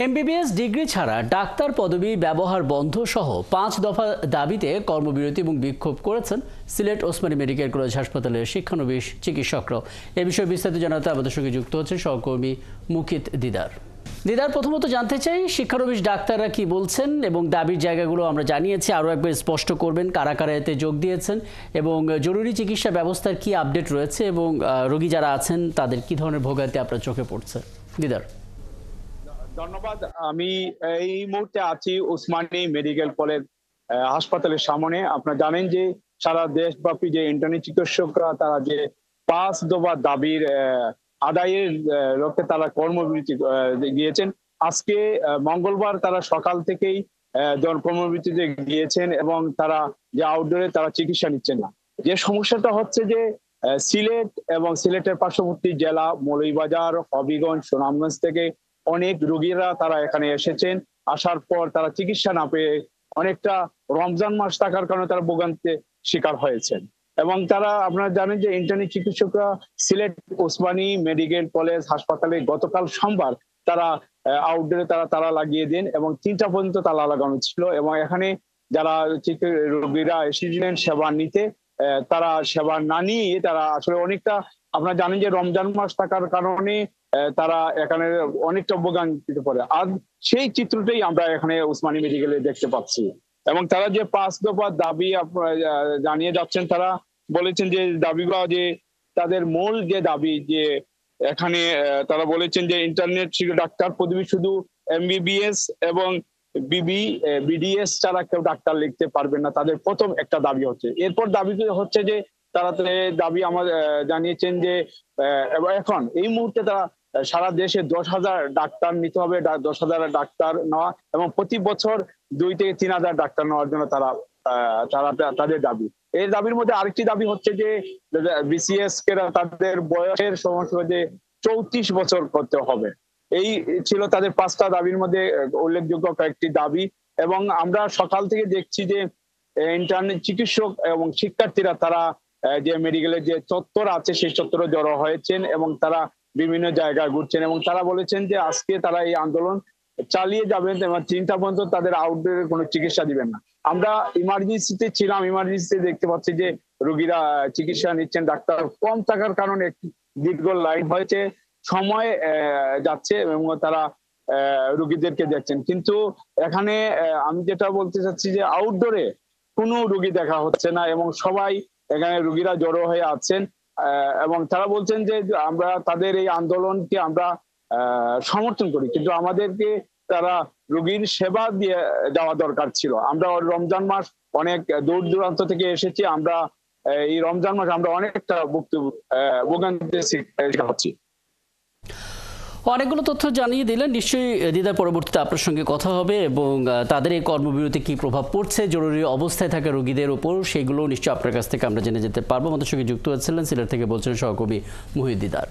MBBS degree ছাড়া doctor পদবি ব্যবহার বন্ধ সহ 5 দফা দাবিতে কর্মবিরতি এবং বিক্ষোভ করেছেন সিলেট ওসমানী মেডিকেল কলেজ হাসপাতালের শিক্ষানবিশ চিকিৎসকরা। এ বিষয়ে বিস্তারিত জানাতে আমাদের সঙ্গে যুক্ত হচ্ছেন সহকর্মী মুকিত দিদার। দিদার, প্রথমত জানতে চাই শিক্ষানবিশ ডাক্তাররা কি বলছেন এবং দাবির জায়গাগুলো আমরা জানিয়েছি, আরও একবার স্পষ্ট করবেন কারা কারা এতে যোগ দিয়েছেন এবং জরুরি চিকিৎসা ব্যবস্থার কি আপডেট রয়েছে এবং রোগী যারা আছেন তাদের কি ধরনের ভোগান্তি আপনার চোখে পড়ছে। দিদার। ধন্যবাদ। আমি এই মুহূর্তে আছি ওসমানী মেডিকেল কলেজ হাসপাতালের সামনে। আপনারা জানেন যে সারা দেশব্যাপী যে ইন্টার্নি চিকিৎসকরা তারা যে 5 দফা দাবির আদায়ের লক্ষ্যে তারা কর্মবিরতি গিয়েছেন। আজকে মঙ্গলবার তারা সকাল থেকেই কর্মবিরতিতে গিয়েছেন এবং তারা যে আউটডোরে তারা চিকিৎসা নিচ্ছেন না। যে সমস্যাটা হচ্ছে যে সিলেট এবং সিলেটের পার্শ্ববর্তী জেলা মৌলভীবাজার, হবিগঞ্জ, সুনামগঞ্জ থেকে অনেক রোগীরা তারা এখানে এসেছেন। আসার পর তারা চিকিৎসা না পেয়ে অনেকটা রমজান মাস থাকার কারণে তারা ভোগান্তিতে শিকার হয়েছেন এবং তারা আপনারা জানেন যে ইন্টার্নি চিকিৎসকরা সিলেট ওসমানী মেডিকেল কলেজ হাসপাতালে গতকাল সোমবার তারা আউটডোরে তারা লাগিয়ে দেন এবং 3টা পর্যন্ত তালা লাগানো ছিল এবং এখানে যারা রোগীরা এসেছিলেন সেবা নিতে তারা সেবা না নিয়ে তারা আসলে অনেকটা আপনারা জানেন যে রমজান মাস থাকার কারণে তারা এখানে অনেকটা ভোগান্তিতে পড়ে। আর সেই চিত্রটাই আমরা এখানে ওসমানী মেডিকেলে দেখতে পাচ্ছি এবং তারা যে 5 দফা দাবি জানিয়ে যাচ্ছেন, তারা বলেছেন যে দাবিগুলো যে তাদের মূল যে দাবি যে এখানে তারা বলেছেন যে ইন্টারনেট ডাক্তার পদবি শুধু এমবিবিএস এবং বিডিএস ছাড়া কেউ ডাক্তার লিখতে পারবে না, তাদের প্রথম একটা দাবি হচ্ছে। এরপর দাবি হচ্ছে যে তারা দাবি আমাদের জানিয়েছেন যে এখন এই মুহূর্তে তারা সারা দেশে 10,000 ডাক্তার নিতে হবে, 10,000 ডাক্তার নেওয়া এবং প্রতি বছর 2 থেকে 3,000 ডাক্তার নেওয়ার জন্য তাদের দাবি। এই দাবির মধ্যে আরেকটি দাবি হচ্ছে যে বিসিএস কে তাদের বয়সের সমস্যা যে 34 বছর করতে হবে। এই ছিল তাদের 5টা দাবির মধ্যে উল্লেখযোগ্য কয়েকটি দাবি এবং আমরা সকাল থেকে দেখছি যে ইন্টার্নি চিকিৎসক এবং শিক্ষার্থীরা তারা যে মেডিকেলের যে চত্বর আছে সেই চত্বরে জড়ো হয়েছেন এবং তারা বিভিন্ন জায়গায় ঘুরছেন এবং তারা বলেছেন যে আজকে তারা এই আন্দোলন চালিয়ে যাবেন এবং 3টা পর্যন্ত তাদের আউটডোরে কোনো চিকিৎসা দিবেন না। আমরা ইমার্জেন্সিতে ছিলাম, ইমার্জেন্সিতে দেখতে পাচ্ছি যে রোগীরা চিকিৎসা নিচ্ছেন, ডাক্তার কম থাকার কারণে দীর্ঘ লাইন হয়েছে, সময় যাচ্ছে এবং তারা রোগীদেরকে দেখছেন। কিন্তু এখানে আমি যেটা বলতে চাচ্ছি যে আউটডোরে কোনো রোগী দেখা হচ্ছে না এবং সবাই এখানে রোগীরা জড়ো হয়ে আছেন এবং তারা বলছেন যে আমরা তাদের এই আন্দোলনকে আমরা সমর্থন করি, কিন্তু আমাদেরকে তারা রোগীর সেবা দিয়ে যাওয়া দরকার ছিল। আমরা রমজান মাস অনেক দূর দূরান্ত থেকে এসেছি, আমরা এই রমজান মাস আমরা অনেকটা ভোগান্তিতে শিকার হচ্ছি। অনেকগুলো তথ্য জানিয়ে দিলেন, নিশ্চয়ই দিদার পরবর্তীতে আপনার সঙ্গে কথা হবে এবং তাদের এই কর্মবিরতি কি প্রভাব পড়ছে জরুরি অবস্থায় থাকা রোগীদের উপর সেগুলো নিশ্চয়ই আপনার কাছ থেকে আমরা জেনে যেতে পারবো। আমাদের সঙ্গে যুক্ত হচ্ছিলেন সিলেট থেকে বলছেন সহকর্মী মুহিত দিদার।